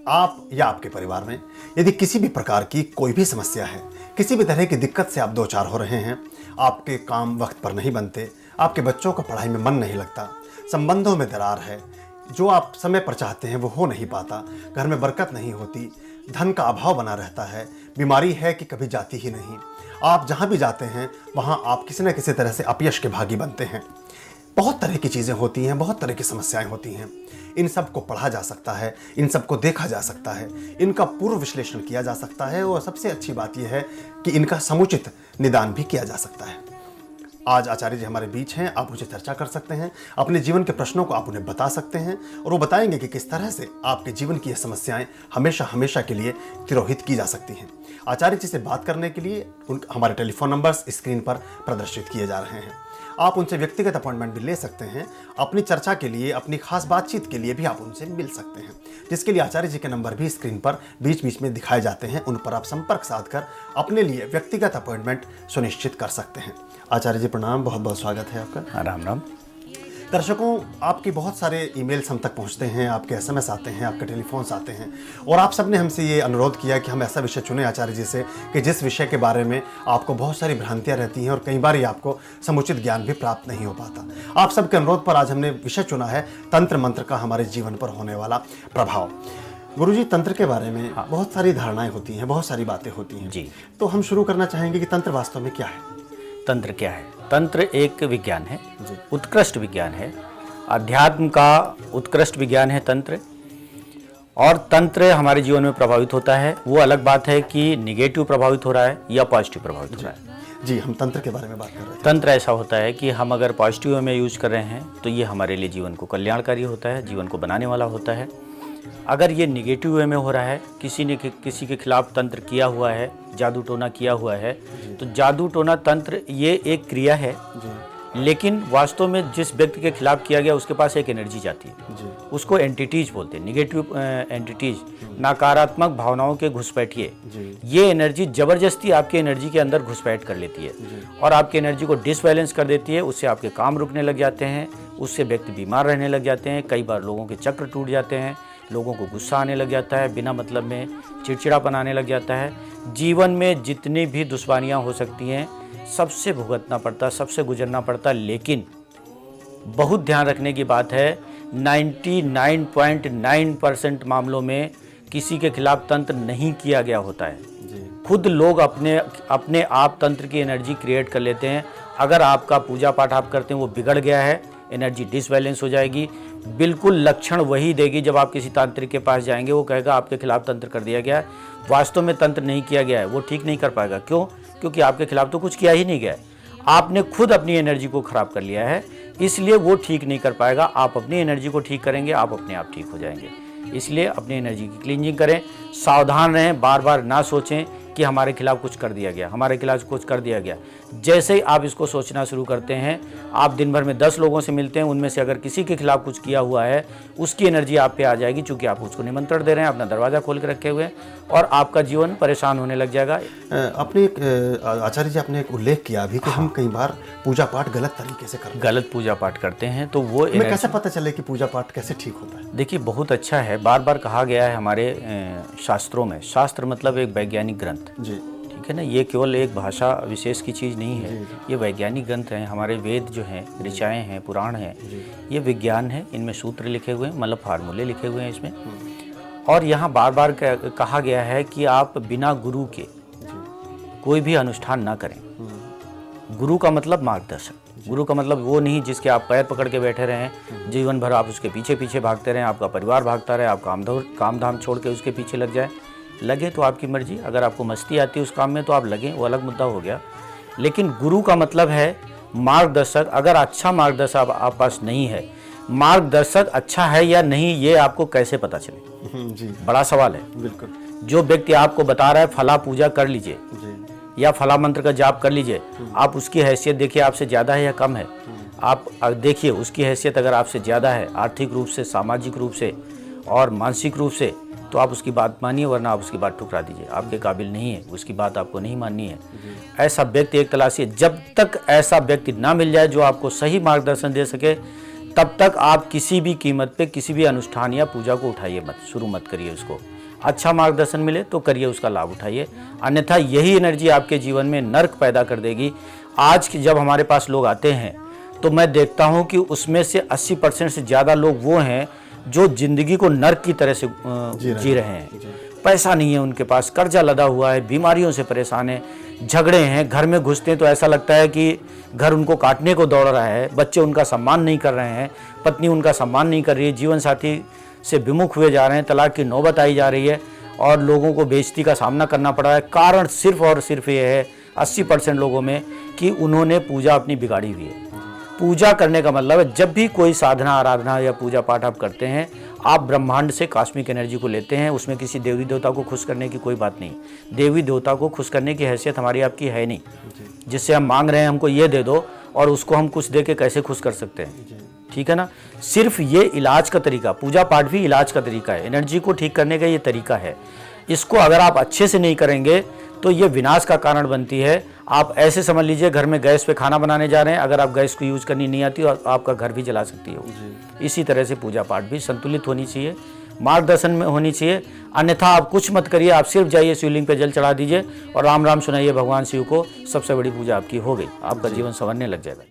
आप या आपके परिवार में यदि किसी भी प्रकार की कोई भी समस्या है, किसी भी तरह की दिक्कत से आप दो चार हो रहे हैं, आपके काम वक्त पर नहीं बनते, आपके बच्चों का पढ़ाई में मन नहीं लगता, संबंधों में दरार है, जो आप समय पर चाहते हैं वो हो नहीं पाता, घर में बरकत नहीं होती, धन का अभाव बना रहता है, बीमारी है कि कभी जाती ही नहीं, आप जहाँ भी जाते हैं वहाँ आप किसी न किसी तरह से अपयश के भागी बनते हैं। बहुत तरह की चीज़ें होती हैं, बहुत तरह की समस्याएं होती हैं। इन सब को पढ़ा जा सकता है, इन सब को देखा जा सकता है, इनका पूर्व विश्लेषण किया जा सकता है और सबसे अच्छी बात यह है कि इनका समुचित निदान भी किया जा सकता है। आज आचार्य जी हमारे बीच हैं, आप उनसे चर्चा कर सकते हैं, अपने जीवन के प्रश्नों को आप उन्हें बता सकते हैं और वो बताएंगे कि किस तरह से आपके जीवन की ये समस्याएं हमेशा हमेशा के लिए तिरोहित की जा सकती हैं। आचार्य जी से बात करने के लिए हमारे टेलीफोन नंबर्स स्क्रीन पर प्रदर्शित किए जा रहे हैं। आप उनसे व्यक्तिगत अपॉइंटमेंट भी ले सकते हैं, अपनी चर्चा के लिए, अपनी खास बातचीत के लिए भी आप उनसे मिल सकते हैं, जिसके लिए आचार्य जी के नंबर भी स्क्रीन पर बीच बीच में दिखाए जाते हैं। उन पर आप संपर्क साधकर अपने लिए व्यक्तिगत अपॉइंटमेंट सुनिश्चित कर सकते हैं। आचार्य जी प्रणाम, बहुत बहुत स्वागत है आपका। राम राम। दर्शकों, आपके बहुत सारे ईमेल्स हम तक पहुंचते हैं, आपके एसएमएस आते हैं, आपके टेलीफोन्स आते हैं और आप सब ने हमसे ये अनुरोध किया कि हम ऐसा विषय चुने आचार्य जी से कि जिस विषय के बारे में आपको बहुत सारी भ्रांतियां रहती हैं और कई बार ये आपको समुचित ज्ञान भी प्राप्त नहीं हो पाता। आप सबके अनुरोध पर आज हमने विषय चुना है तंत्र मंत्र का हमारे जीवन पर होने वाला प्रभाव। गुरुजी, तंत्र के बारे में बहुत सारी धारणाएं होती हैं, बहुत सारी बातें होती हैं जी। तो हम शुरू करना चाहेंगे कि तंत्र वास्तव में क्या है? तंत्र क्या है? तंत्र एक विज्ञान है, उत्कृष्ट विज्ञान है, अध्यात्म का उत्कृष्ट विज्ञान है तंत्र। और तंत्र हमारे जीवन में प्रभावित होता है, वो अलग बात है कि निगेटिव प्रभावित हो रहा है या पॉजिटिव प्रभावित हो रहा है। जी, हम तंत्र के बारे में बात कर रहे हैं। तंत्र ऐसा होता है कि हम अगर पॉजिटिव में यूज कर रहे हैं तो ये हमारे लिए जीवन को कल्याणकारी होता है, जीवन को बनाने वाला होता है। अगर ये निगेटिव वे में हो रहा है, किसी ने किसी के खिलाफ तंत्र किया हुआ है, जादू टोना किया हुआ है, तो जादू टोना तंत्र ये एक क्रिया है, लेकिन वास्तव में जिस व्यक्ति के खिलाफ किया गया उसके पास एक एनर्जी जाती है, उसको एंटिटीज बोलते हैं, निगेटिव एंटिटीज, नकारात्मक भावनाओं के घुसपैठिए। ये एनर्जी जबरदस्ती आपकी एनर्जी के अंदर घुसपैठ कर लेती है और आपकी एनर्जी को डिसबैलेंस कर देती है। उससे आपके काम रुकने लग जाते हैं, उससे व्यक्ति बीमार रहने लग जाते हैं, कई बार लोगों के चक्र टूट जाते हैं, लोगों को गुस्सा आने लग जाता है, बिना मतलब में चिड़चिड़ापन आने लग जाता है। जीवन में जितनी भी दुश्वारियाँ हो सकती हैं सबसे भुगतना पड़ता, सबसे गुजरना पड़ता, लेकिन बहुत ध्यान रखने की बात है 99.9% मामलों में किसी के खिलाफ तंत्र नहीं किया गया होता है। खुद लोग अपने आप तंत्र की एनर्जी क्रिएट कर लेते हैं। अगर आपका पूजा पाठ आप करते हैं वो बिगड़ गया है, एनर्जी डिसबैलेंस हो जाएगी, बिल्कुल लक्षण वही देगी। जब आप किसी तांत्रिक के पास जाएंगे वो कहेगा आपके खिलाफ तंत्र कर दिया गया है, वास्तव में तंत्र नहीं किया गया है, वो ठीक नहीं कर पाएगा। क्यों? क्योंकि आपके खिलाफ तो कुछ किया ही नहीं गया है, आपने खुद अपनी एनर्जी को खराब कर लिया है, इसलिए वो ठीक नहीं कर पाएगा। आप अपनी एनर्जी को ठीक करेंगे, आप अपने आप ठीक हो जाएंगे। इसलिए अपनी एनर्जी की क्लींजिंग करें, सावधान रहें, बार बार ना सोचें कि हमारे खिलाफ कुछ कर दिया गया, हमारे खिलाफ कुछ कर दिया गया। जैसे ही आप इसको सोचना शुरू करते हैं, आप दिन भर में 10 लोगों से मिलते हैं, उनमें से अगर किसी के खिलाफ कुछ किया हुआ है उसकी एनर्जी आप पे आ जाएगी, क्योंकि आप उसको निमंत्रण दे रहे हैं, अपना दरवाज़ा खोल के रखे हुए हैं और आपका जीवन परेशान होने लग जाएगा। अपने आचार्य जी आपने एक उल्लेख किया अभी कि हम कई बार पूजा पाठ गलत तरीके से करते हैं, गलत पूजा पाठ करते हैं, तो वो हमें कैसे पता चले कि पूजा पाठ कैसे ठीक होता है? देखिए, बहुत अच्छा है, बार बार कहा गया है हमारे शास्त्रों में। शास्त्र मतलब एक वैज्ञानिक ग्रंथ, जी, ठीक है ना, ये केवल एक भाषा विशेष की चीज़ नहीं है, ये वैज्ञानिक ग्रंथ हैं। हमारे वेद जो हैं, ऋचाएँ हैं, पुराण हैं, ये विज्ञान है, इनमें सूत्र लिखे हुए हैं, मतलब फार्मूले लिखे हुए हैं इसमें। और यहाँ बार बार कहा गया है कि आप बिना गुरु के कोई भी अनुष्ठान ना करें। गुरु का मतलब मार्गदर्शक, गुरु का मतलब वो नहीं जिसके आप पैर पकड़ के बैठे रहें, जीवन भर आप उसके पीछे पीछे भागते रहें, आपका परिवार भागता रहे, आप काम धाम छोड़ के उसके पीछे लग जाए। लगे तो आपकी मर्जी, अगर आपको मस्ती आती है उस काम में तो आप लगें, वो अलग मुद्दा हो गया। लेकिन गुरु का मतलब है मार्गदर्शक। अगर अच्छा मार्गदर्शक आप पास नहीं है, मार्गदर्शक अच्छा है या नहीं ये आपको कैसे पता चले? जी, बड़ा सवाल है। बिल्कुल। जो व्यक्ति आपको बता रहा है फला पूजा कर लीजिए या फला मंत्र का जाप कर लीजिए, आप उसकी हैसियत देखिए आपसे ज़्यादा है या कम है। आप देखिए उसकी हैसियत अगर आपसे ज़्यादा है, आर्थिक रूप से, सामाजिक रूप से और मानसिक रूप से, तो आप उसकी बात मानिए, वरना आप उसकी बात ठुकरा दीजिए। आपके काबिल नहीं है, उसकी बात आपको नहीं माननी है। ऐसा व्यक्ति एक तलाशिए। जब तक ऐसा व्यक्ति ना मिल जाए जो आपको सही मार्गदर्शन दे सके, तब तक आप किसी भी कीमत पे किसी भी अनुष्ठान या पूजा को उठाइए मत, शुरू मत करिए उसको। अच्छा मार्गदर्शन मिले तो करिए, उसका लाभ उठाइए, अन्यथा यही एनर्जी आपके जीवन में नर्क पैदा कर देगी। आज जब हमारे पास लोग आते हैं तो मैं देखता हूं कि उसमें से 80% से ज़्यादा लोग वो हैं जो जिंदगी को नर्क की तरह से जी रहे हैं। पैसा नहीं है उनके पास, कर्जा लदा हुआ है, बीमारियों से परेशान है, झगड़े हैं, घर में घुसते हैं तो ऐसा लगता है कि घर उनको काटने को दौड़ रहा है, बच्चे उनका सम्मान नहीं कर रहे हैं, पत्नी उनका सम्मान नहीं कर रही है, जीवन साथी से विमुख हुए जा रहे हैं, तलाक की नौबत आई जा रही है और लोगों को बेइज्जती का सामना करना पड़ रहा है। कारण सिर्फ और सिर्फ ये है 80% लोगों में कि उन्होंने पूजा अपनी बिगाड़ी हुई है। पूजा करने का मतलब है जब भी कोई साधना आराधना या पूजा पाठ आप करते हैं, आप ब्रह्मांड से कॉस्मिक एनर्जी को लेते हैं। उसमें किसी देवी देवता को खुश करने की कोई बात नहीं। देवी देवता को खुश करने की हैसियत हमारी आपकी है नहीं, जिससे हम मांग रहे हैं हमको ये दे दो और उसको हम कुछ दे के कैसे खुश कर सकते हैं, ठीक है ना। सिर्फ ये इलाज का तरीका, पूजा पाठ भी इलाज का तरीका है, एनर्जी को ठीक करने का ये तरीका है। इसको अगर आप अच्छे से नहीं करेंगे तो ये विनाश का कारण बनती है। आप ऐसे समझ लीजिए घर में गैस पे खाना बनाने जा रहे हैं, अगर आप गैस को यूज़ करनी नहीं आती और आपका घर भी जला सकती है। इसी तरह से पूजा पाठ भी संतुलित होनी चाहिए, मार्गदर्शन में होनी चाहिए, अन्यथा आप कुछ मत करिए। आप सिर्फ जाइए शिवलिंग पे जल चढ़ा दीजिए और राम राम सुनाइए भगवान शिव को, सबसे बड़ी पूजा आपकी हो गई, आपका जीवन संवरने लग जाएगा।